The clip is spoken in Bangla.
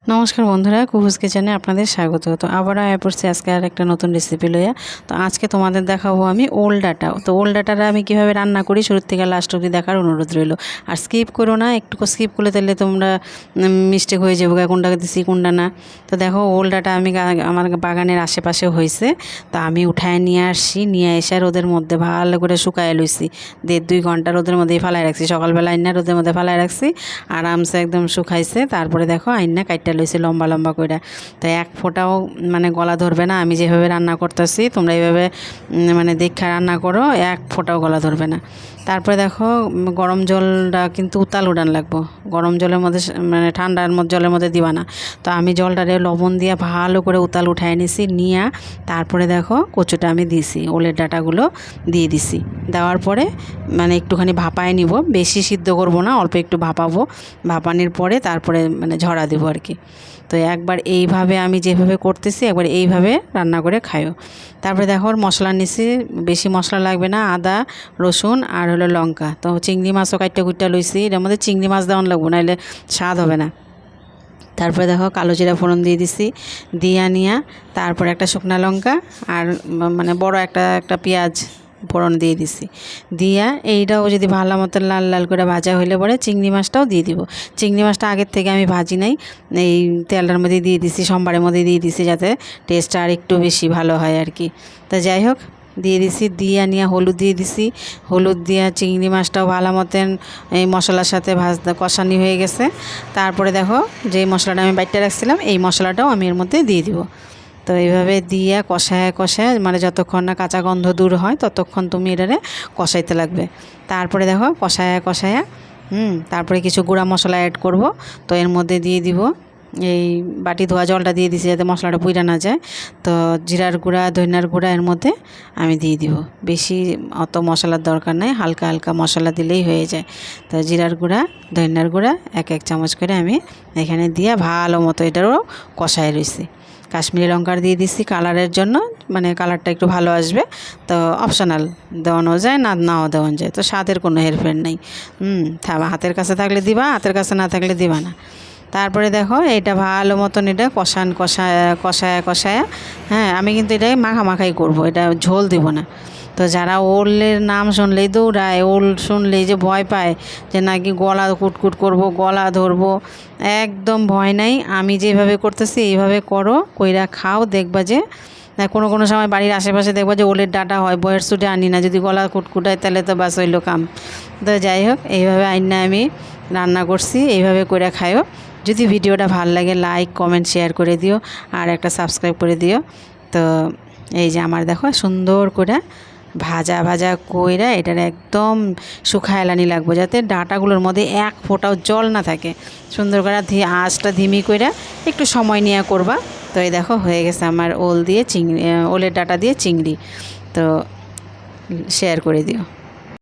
নমস্কার বন্ধুরা, কুহুস কিচেনে আপনাদের স্বাগত। তো আবারও আয়া পড়ছি আজকে আর একটা নতুন রেসিপি লইয়া। তো আজকে তোমাদের দেখাবো আমি ওল ডাটা। তো ওল ডাটাটা আমি কীভাবে রান্না করি শুরু থেকে লাস্ট অবধি দেখার অনুরোধ রইল। আর স্কিপ করো না, একটু স্কিপ করলে তাহলে তোমরা মিস্টেক হয়ে যাবো কোনটা দিছি কোনটা না। তো দেখো ওল ডাটা আমি আমার বাগানের আশেপাশে হয়েছে, তো আমি উঠায় নিয়ে আসছি, নিয়ে এসে রোদের মধ্যে ভালো করে শুকায় লইছি। 1.5-2 ঘন্টা রোদের মধ্যেই ফালাই রাখছি। সকালবেলা আইনা রোদের মধ্যে ফালাই রাখছি, আরামসে একদম শুকাইছে। তারপরে দেখো আইনা কাইটটা লইছি লম্বা লম্বা করে। তো এক ফোঁটাও মানে গলা ধরবে না। আমি যেভাবে রান্না করতেছি তোমরা এইভাবে মানে দেখে রান্না করো, এক ফোঁটাও গলা ধরবে না। তারপরে দেখো গরম জলটা কিন্তু উতাল উড়ান লাগবো। গরম জলের মধ্যে মানে ঠান্ডার জলের মধ্যে দিবা না। তো আমি জলটারে লবণ দিয়ে ভালো করে উতাল উঠায় নিছি, নিয়ে তারপরে দেখো কচুটা আমি দিছি, ওলের ডাঁটাগুলো দিয়ে দিছি। দেওয়ার পরে মানে একটুখানি ভাপায় নিব, বেশি সিদ্ধ করব না, অল্প একটু ভাপাবো। ভাপানির পরে তারপরে মানে ঝরা দেবো আর কি। তো একবার এইভাবে আমি যেভাবে করতেছি একবার এইভাবে রান্না করে খাইও। তারপরে দেখো মশলা নিছি, বেশি মশলা লাগবে না, আদা রসুন আর হলো লঙ্কা। তো চিংড়ি মাছও কাইটটা কুইটটা লইছি, এর মধ্যে চিংড়ি মাছ দেওয়ান লাগবো, নাহলে স্বাদ হবে না। তারপরে দেখো কালো জিরা ফোড়ন দিয়ে দিছি, দিয়া নিয়া তারপরে একটা শুকনা লঙ্কা আর মানে বড় একটা পেঁয়াজ ফোড়ন দিয়ে দিছি। দিয়া এইটাও যদি ভালো মতো লাল লাল করে ভাজা হইলে পরে চিংড়ি মাছটাও দিয়ে দিব। চিংড়ি মাছটা আগের থেকে আমি ভাজি নাই, এই তেলটার মধ্যে দিয়ে দিছি, সোমবারের মধ্যে দিয়ে দিছি, যাতে টেস্টটা আর একটু বেশি ভালো হয় আর কি। তো যাই হোক দিয়ে দিছি, দিয়া নিয়ে হলুদ দিয়ে দিছি। হলুদ দিয়া চিংড়ি মাছটাও ভালো মতন এই মশলার সাথে কষানি হয়ে গেছে। তারপরে দেখো যে মশলাটা আমি বাইটে রাখছিলাম এই মশলাটাও আমি এর মধ্যে দিয়ে দিব। তো এইভাবে দিয়ে কষায় কষায় মানে যতক্ষণ না কাঁচা গন্ধ দূর হয় ততক্ষণ তুমি এটারে কষাইতে লাগবে। তারপরে দেখো কষায় কষায় তারপরে কিছু গুঁড়া মশলা অ্যাড করব। তো এর মধ্যে দিয়ে দিব এই বাটি ধোয়া জলটা দিয়ে দিছি, যাতে মশলাটা পুইরা না যায়। তো জিরার গুঁড়া ধনিয়ার গুঁড়া এর মধ্যে আমি দিয়ে দিব। বেশি অত মশলার দরকার নাই, হালকা হালকা মশলা দিলেই হয়ে যায়। তো জিরার গুঁড়া ধনিয়ার গুঁড়া এক চামচ করে আমি এখানে দিয়ে ভালো মতো এটারও কষায় রয়েছি। কাশ্মীরি লঙ্কার দিয়ে দিছি কালারের জন্য, মানে কালারটা একটু ভালো আসবে। তো অপশনাল, দেওয়ানো যায় না নাও দেওয়া যায়, তো স্বাদের কোনো হেরফের নেই। হাতের কাছে থাকলে দিবা, হাতের কাছে না থাকলে দিবা না। তারপরে দেখো এটা ভালো মতন এটা কষায় হ্যাঁ, আমি কিন্তু এটাকে মাখাই করব, এটা ঝোল দিব না। তো যারা ওলের নাম শুনলেই দৌড়ায়, ওল শুনলেই যে ভয় পায় যে নাকি গলা কুটকুট করব, গলা ধরবো, একদম ভয় নাই। আমি যেভাবে করতেছি এইভাবে করো, কইরা খাও, দেখবা যে কোনো সময় বাড়ির আশেপাশে দেখবা যে ওলের ডাঁটা হয়, বয়ের সুটে আনি না, যদি গলা কুটকুটায় তাহলে তো বাস হইল কাম। তো যাই হোক এইভাবে আইনা আমি রান্না করছি, এইভাবে করে খাইও। যদি ভিডিওটা ভালো লাগে লাইক কমেন্ট শেয়ার করে দিও, আর একটা সাবস্ক্রাইব করে দিও। তো এই যে আমার দেখো সুন্দর করে ভাজা ভাজা কইরা এটার একদম শুকায় এলানি লাগবো, যাতে ডাঁটাগুলোর মধ্যে এক ফোঁটাও জল না থাকে। সুন্দর করে আঁচটা ধিমি কইরা একটু সময় নিয়ে করবা। তো এই দেখো হয়ে গেছে আমার ওল দিয়ে চিংড়ি, ওলের ডাঁটা দিয়ে চিংড়ি। তো শেয়ার করে দিও।